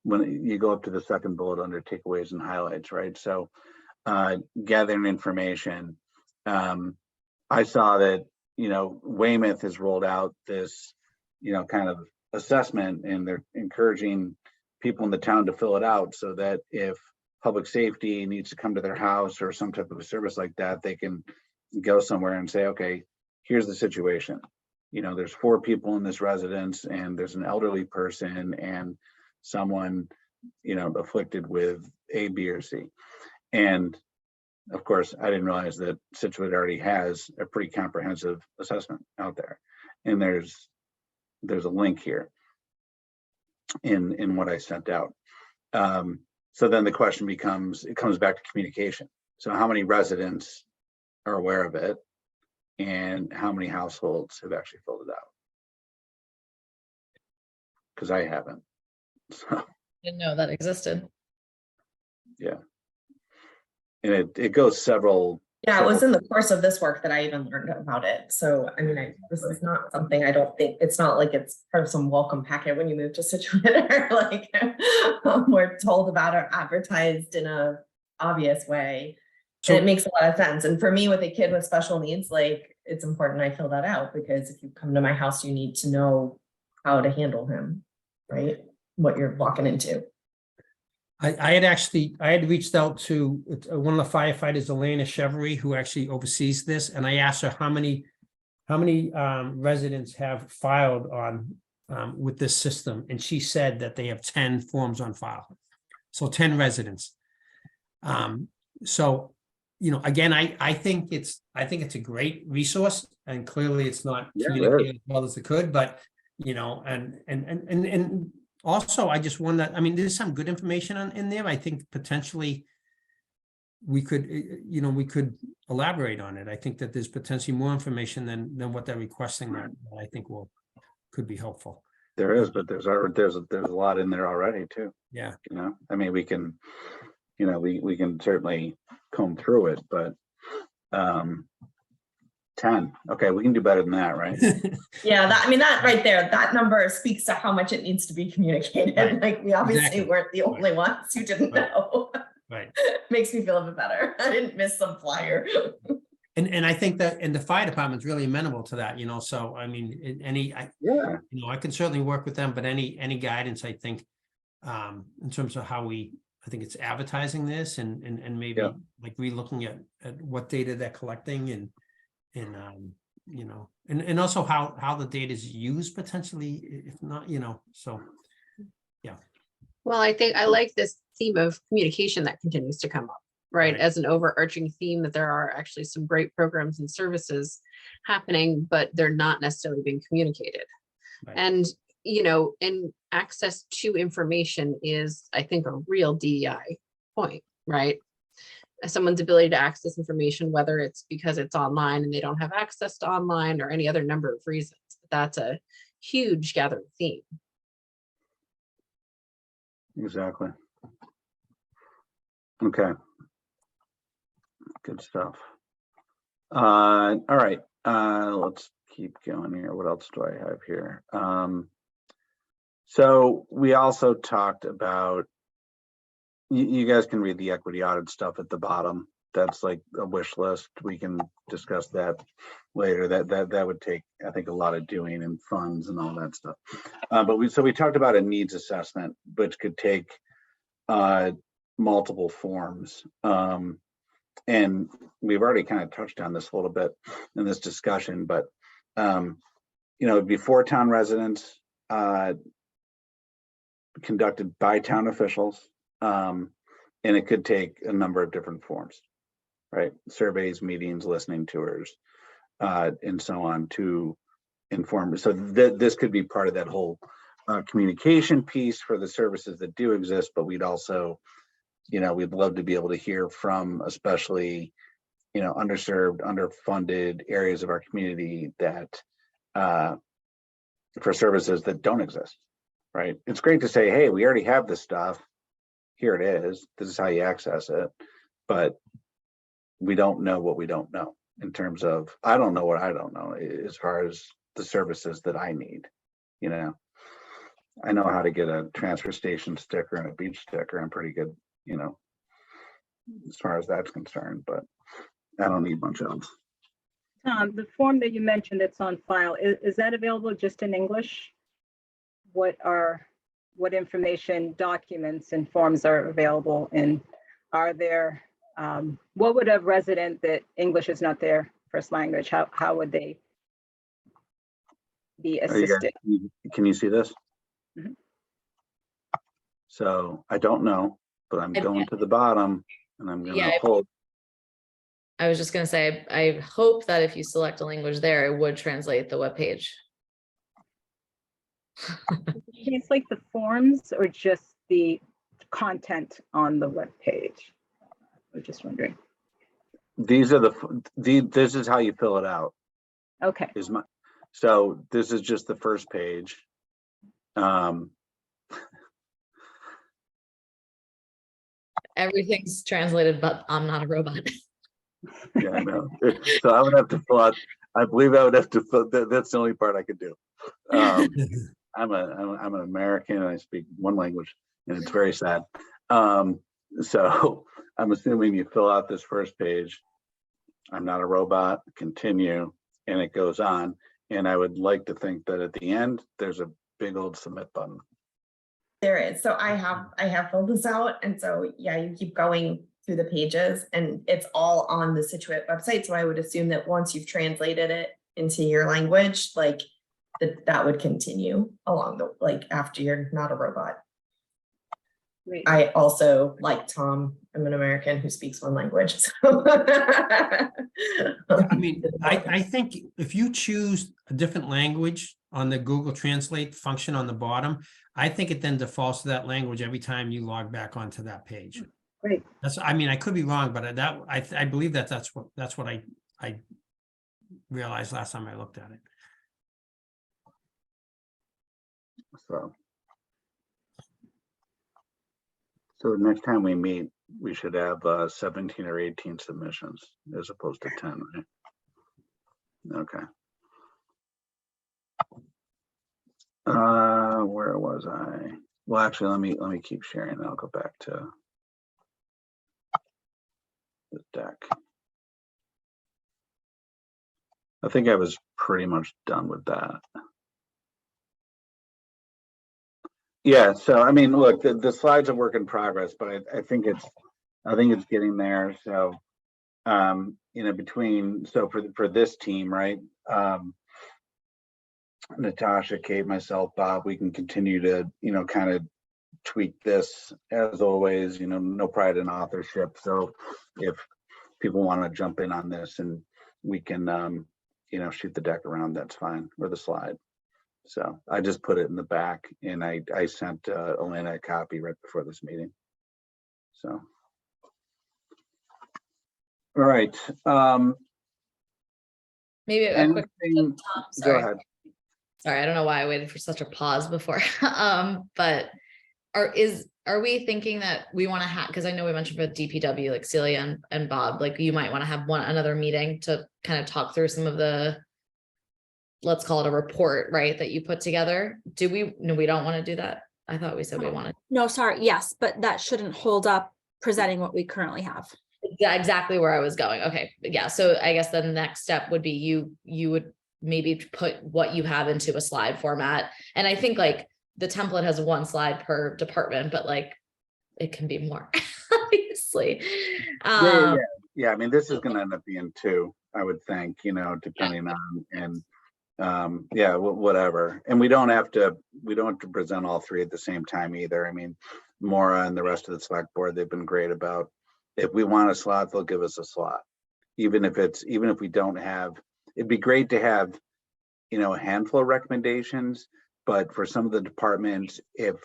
when you go up to the second bullet under takeaways and highlights, right? So gathering information. I saw that, you know, Weymouth has rolled out this, you know, kind of assessment, and they're encouraging people in the town to fill it out so that if public safety needs to come to their house or some type of a service like that, they can go somewhere and say, okay, here's the situation. You know, there's 4 people in this residence, and there's an elderly person and someone, you know, afflicted with A, B, or C. And of course, I didn't realize that Scituate already has a pretty comprehensive assessment out there. And there's a link here in what I sent out. So then the question becomes, it comes back to communication. So how many residents are aware of it, and how many households have actually filled it out? Because I haven't. So, Didn't know that existed. yeah. And it goes several. Yeah, it was in the course of this work that I even learned about it. So, I mean, this is not something, I don't think, it's not like it's part of some welcome packet when you move to Scituate, or like we're told about or advertised in a obvious way. So And it makes a lot of sense. And for me, with a kid with special needs, like, it's important I fill that out, because if you come to my house, you need to know how to handle him, right? What you're walking into. I had reached out to one of the firefighters, Elena Chevery, who actually oversees this, and I asked her how many residents have filed on with this system, and she said that they have 10 forms on file, so 10 residents. So, you know, again, I think it's a great resource, and clearly it's not communicated as well as it could, but you know, and also, I just wonder, I mean, there's some good information in there. I think potentially we could, you know, we could elaborate on it. I think that there's potentially more information than what they're requesting that I think could be helpful. There is, but there's a lot in there already too. Yeah. You know, I mean, we can, you know, we can certainly comb through it, but 10. Okay, we can do better than that, right? Yeah, that, I mean, that right there, that number speaks to how much it needs to be communicated. Right. Like, we obviously Exactly. weren't the only ones who didn't Right. know. Right. Makes me feel a bit better. I didn't miss some flyer. And I think that, and the fire department's really amenable to that, so I mean, Yeah. I can certainly work with them, but any guidance, I think, in terms of how I think it's advertising this and maybe Yeah. like re-looking at what data they're collecting and and also how the data is used potentially, if not, so. Well, I think I like this theme of communication that continues to come up, right? Right. As an overarching theme, that there are actually some great programs and services happening, but they're not necessarily being communicated. Right. And, and access to information is, I think, a real DEI point, right? Someone's ability to access information, whether it's because it's online and they don't have access to online or any other number of reasons. That's a huge gathering theme. Exactly. Okay. Good stuff. All right. Let's keep going here. What else do I have here? So we also talked about, you guys can read the equity audit stuff at the bottom. That's like a wish list. We can discuss that later. That would take, I think, a lot of doing and funds and all that stuff. But we talked about a needs assessment, which could take multiple forms. And we've already kind of touched on this a little bit in this discussion, but before town residents, conducted by town officials, and it could take a number of different forms, right? Surveys, meetings, listening tours, and so on to inform. So this could be part of that whole communication piece for the services that do exist, but we'd also, we'd love to be able to hear from especially, underserved, underfunded areas of our community that for services that don't exist, right? It's great to say, hey, we already have this stuff. Here it is. This is how you access it. But we don't know what we don't know in terms of, I don't know what I don't know as far as the services that I need. I know how to get a transfer station sticker and a beach sticker. I'm pretty good, as far as that's concerned, but I don't need much else. Tom, the form that you mentioned that's on file, is that available just in English? What information, documents, and forms are available, and are there, what would a resident that English is not their first language, how would they be assisted? Can you see this? Mhm. So I don't know, but I'm going to the bottom and I'm going to Yeah, pull. I was just gonna say, I hope that if you select a language there, it would translate the webpage. Translate the forms or just the content on the web page? I'm just wondering. These are this is how you fill it out. Okay. So this is just the first page. Everything's translated, but I'm not a robot. Yeah, I know. So I would have to fill out, I believe I would have to fill, that's the only part I could do. I'm an American and I speak one language and it's very sad. So I'm assuming you fill out this first page. I'm not a robot, continue, and it goes on. And I would like to think that at the end, there's a big old submit button. There is. So I have filled this out. And so, yeah, you keep going through the pages and it's all on the Scituate website. So I would assume that once you've translated it into your language, like that would continue along after you're not a robot. Great. I also, like Tom, I'm an American who speaks one language. So. I mean, I think if you choose a different language on the Google Translate function on the bottom, I think it then defaults to that language every time you log back onto that page. Great. I mean, I could be wrong, but I believe that's what I realized last time I looked at it. So the next time we meet, we should have 17 or 18 submissions as opposed to 10, right? Okay. Where was I? Well, actually, let me keep sharing and I'll go back to the deck. I think I was pretty much done with that. Yeah, so I mean, look, the slide's a work in progress, but I think it's getting there. So you know, for this team, right? Natasha, Kate, myself, Bob, we can continue to, you know, kind of tweak this as always, you know, no pride in authorship. So if people want to jump in on this and we can, you know, shoot the deck around, that's fine, or the slide. So I just put it in the back and I sent Elena a copy right before this meeting. So. All right. Maybe a quick, Anything, Tom, go sorry. ahead. Sorry, I don't know why I waited for such a pause before. But are we thinking that we want to have, because I know we mentioned for DPW, like Celia and Bob, like you might want to have another meeting to kind of talk through some of the, let's call it a report, right, that you put together. No, we don't want to do that. I thought we said we wanted. No, sorry, yes, but that shouldn't hold up presenting what we currently have. Yeah, exactly where I was going. Okay, yeah. So I guess the next step would be you would maybe put what you have into a slide format. And I think like the template has one slide per department, but like it can be more, obviously. Yeah. I mean, this is going to end up being two, I would think, you know, depending on, and yeah, whatever. And we don't have to present all three at the same time either. I mean, Maura and the rest of the select board, they've been great about, if we want a slot, they'll give us a slot. Even if we don't have, it'd be great to have, you know, a handful of recommendations, but for some of the departments, if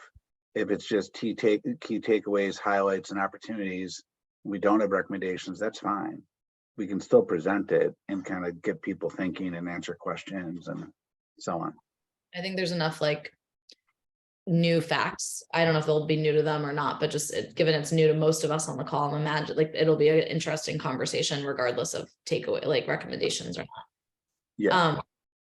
it's just key takeaways, highlights, and opportunities, we don't have recommendations, that's fine. We can still present it and kind of get people thinking and answer questions and so on. I think there's enough like new facts. I don't know if they'll be new to them or not, but just given it's new to most of us on the call, I'm imagine like it'll be an interesting conversation regardless of takeaway, like recommendations or not. Yeah.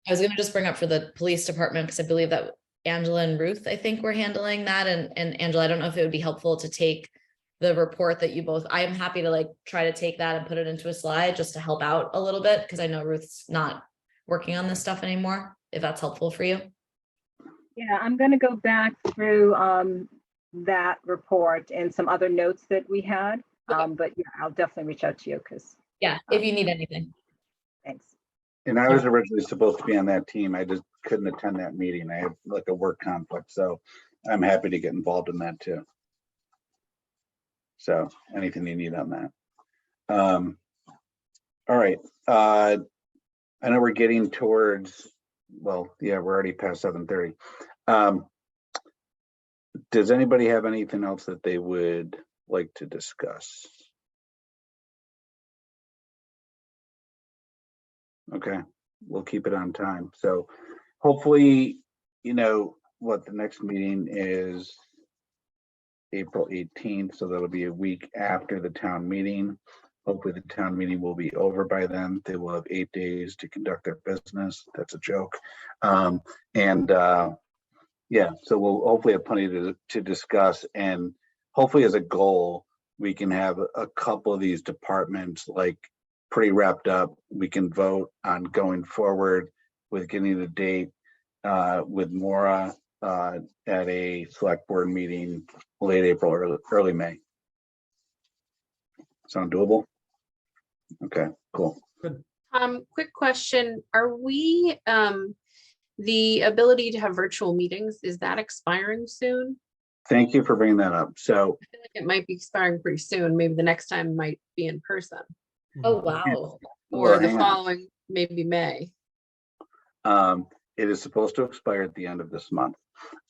I was going to just bring up for the police department, because I believe that Angela and Ruth, I think, were handling that. And Angela, I don't know if it would be helpful to take the report that you both, I am happy to like try to take that and put it into a slide just to help out a little bit, because I know Ruth's not working on this stuff anymore, if that's helpful for you. Yeah, I'm going to go back through that report and some other notes that we had. Okay. But yeah, I'll definitely reach out to you because. Yeah, if you need anything. Thanks. And I was originally supposed to be on that team. I just couldn't attend that meeting. I have like a work conflict, so I'm happy to get involved in that too. So anything you need on that. All right. I know we're getting towards, well, yeah, we're already past 7:30. Does anybody have anything else that they would like to discuss? Okay, we'll keep it on time. So hopefully, you know, what the next meeting is April 18th. So that'll be a week after the town meeting. Hopefully the town meeting will be over by then. They will have 8 days to conduct their business. That's a joke. Yeah, so we'll hopefully have plenty to discuss, and hopefully as a goal, we can have a couple of these departments like pretty wrapped up. We can vote on going forward with getting a date with Maura at a select board meeting late April or early May. Sound doable? Okay, cool. Quick question. Are we, the ability to have virtual meetings, is that expiring soon? Thank you for bringing that up. So I feel like it might be expiring pretty soon. Maybe the next time might be in person, Oh, wow. or well, the hang on. following, maybe May. It is supposed to expire at the end of this month.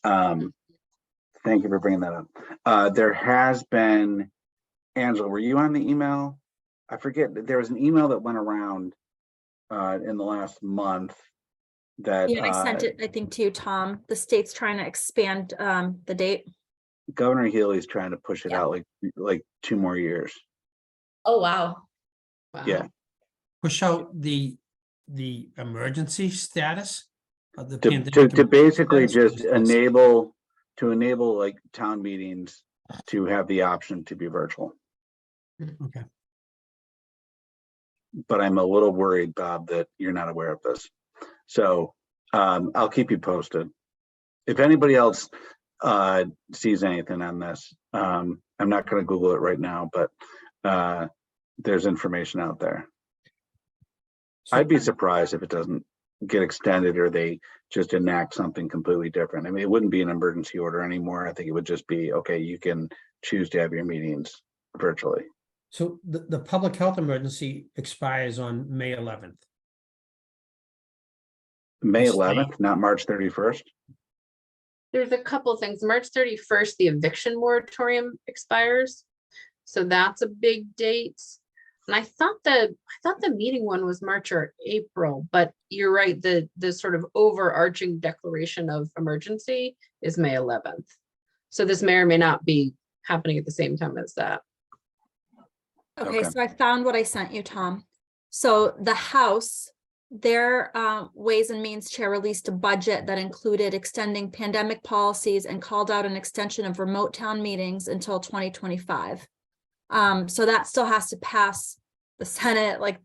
Thank you for bringing that up. There has been, Angela, were you on the email? I forget, there was an email that went around in the last month that Yeah, I sent it, I think, to you, Tom. The state's trying to expand the date. Governor Healy's trying to push it Yeah. out like 2 more years. Oh, wow. Wow. Yeah. Push out the the emergency status of the To pandemic. basically status? just enable like town meetings to have the option to be virtual. Okay. But I'm a little worried, Bob, that you're not aware of this. So I'll keep you posted. If anybody else sees anything on this, I'm not going to Google it right now, but there's information out there. I'd be surprised if it doesn't get extended or they just enact something completely different. I mean, it wouldn't be an emergency order anymore. I think it would just be, okay, you can choose to have your meetings virtually. So the public health emergency expires on May 11th. May Yes, 11th, not March 31st. There's a couple of things. March 31st, the eviction moratorium expires. So that's a big date. And I thought the meeting one was March or April, but you're right. The sort of overarching declaration of emergency is May 11th. So this may or may not be happening at the same time as that. Okay, Okay. so I found what I sent you, Tom. So the House, their Ways and Means Chair released a budget that included extending pandemic policies and called out an extension of remote town meetings until 2025. So that still has to pass the Senate, like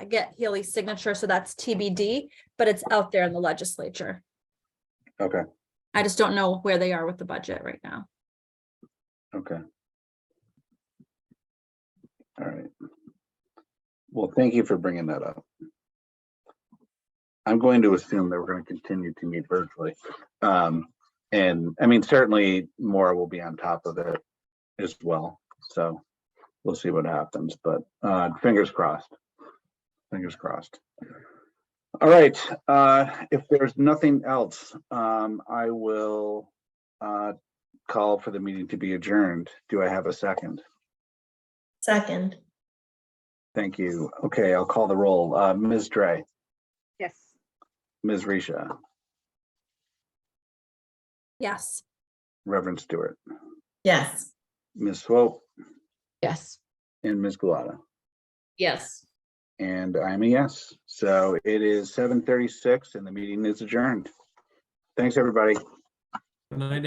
get Healy's signature. So that's TBD, but it's out there in the legislature. Okay. I just don't know where they are with the budget right now. Okay. All right. Well, thank you for bringing that up. I'm going to assume that we're going to continue to meet virtually. And I mean, certainly more will be on top of it as well. So we'll see what happens, but fingers crossed. Fingers crossed. All right. If there's nothing else, I will call for the meeting to be adjourned. Do I have a second? Second. Thank you. Okay, I'll call the roll. Ms. Dre, Yes. Ms. Risha, Yes. Reverend Stewart, Yes. Ms. Swope, Yes. and Ms. Gulata. Yes. And I'm a yes. So it is 7:36 and the meeting is adjourned. Thanks, everybody. Good night, everyone.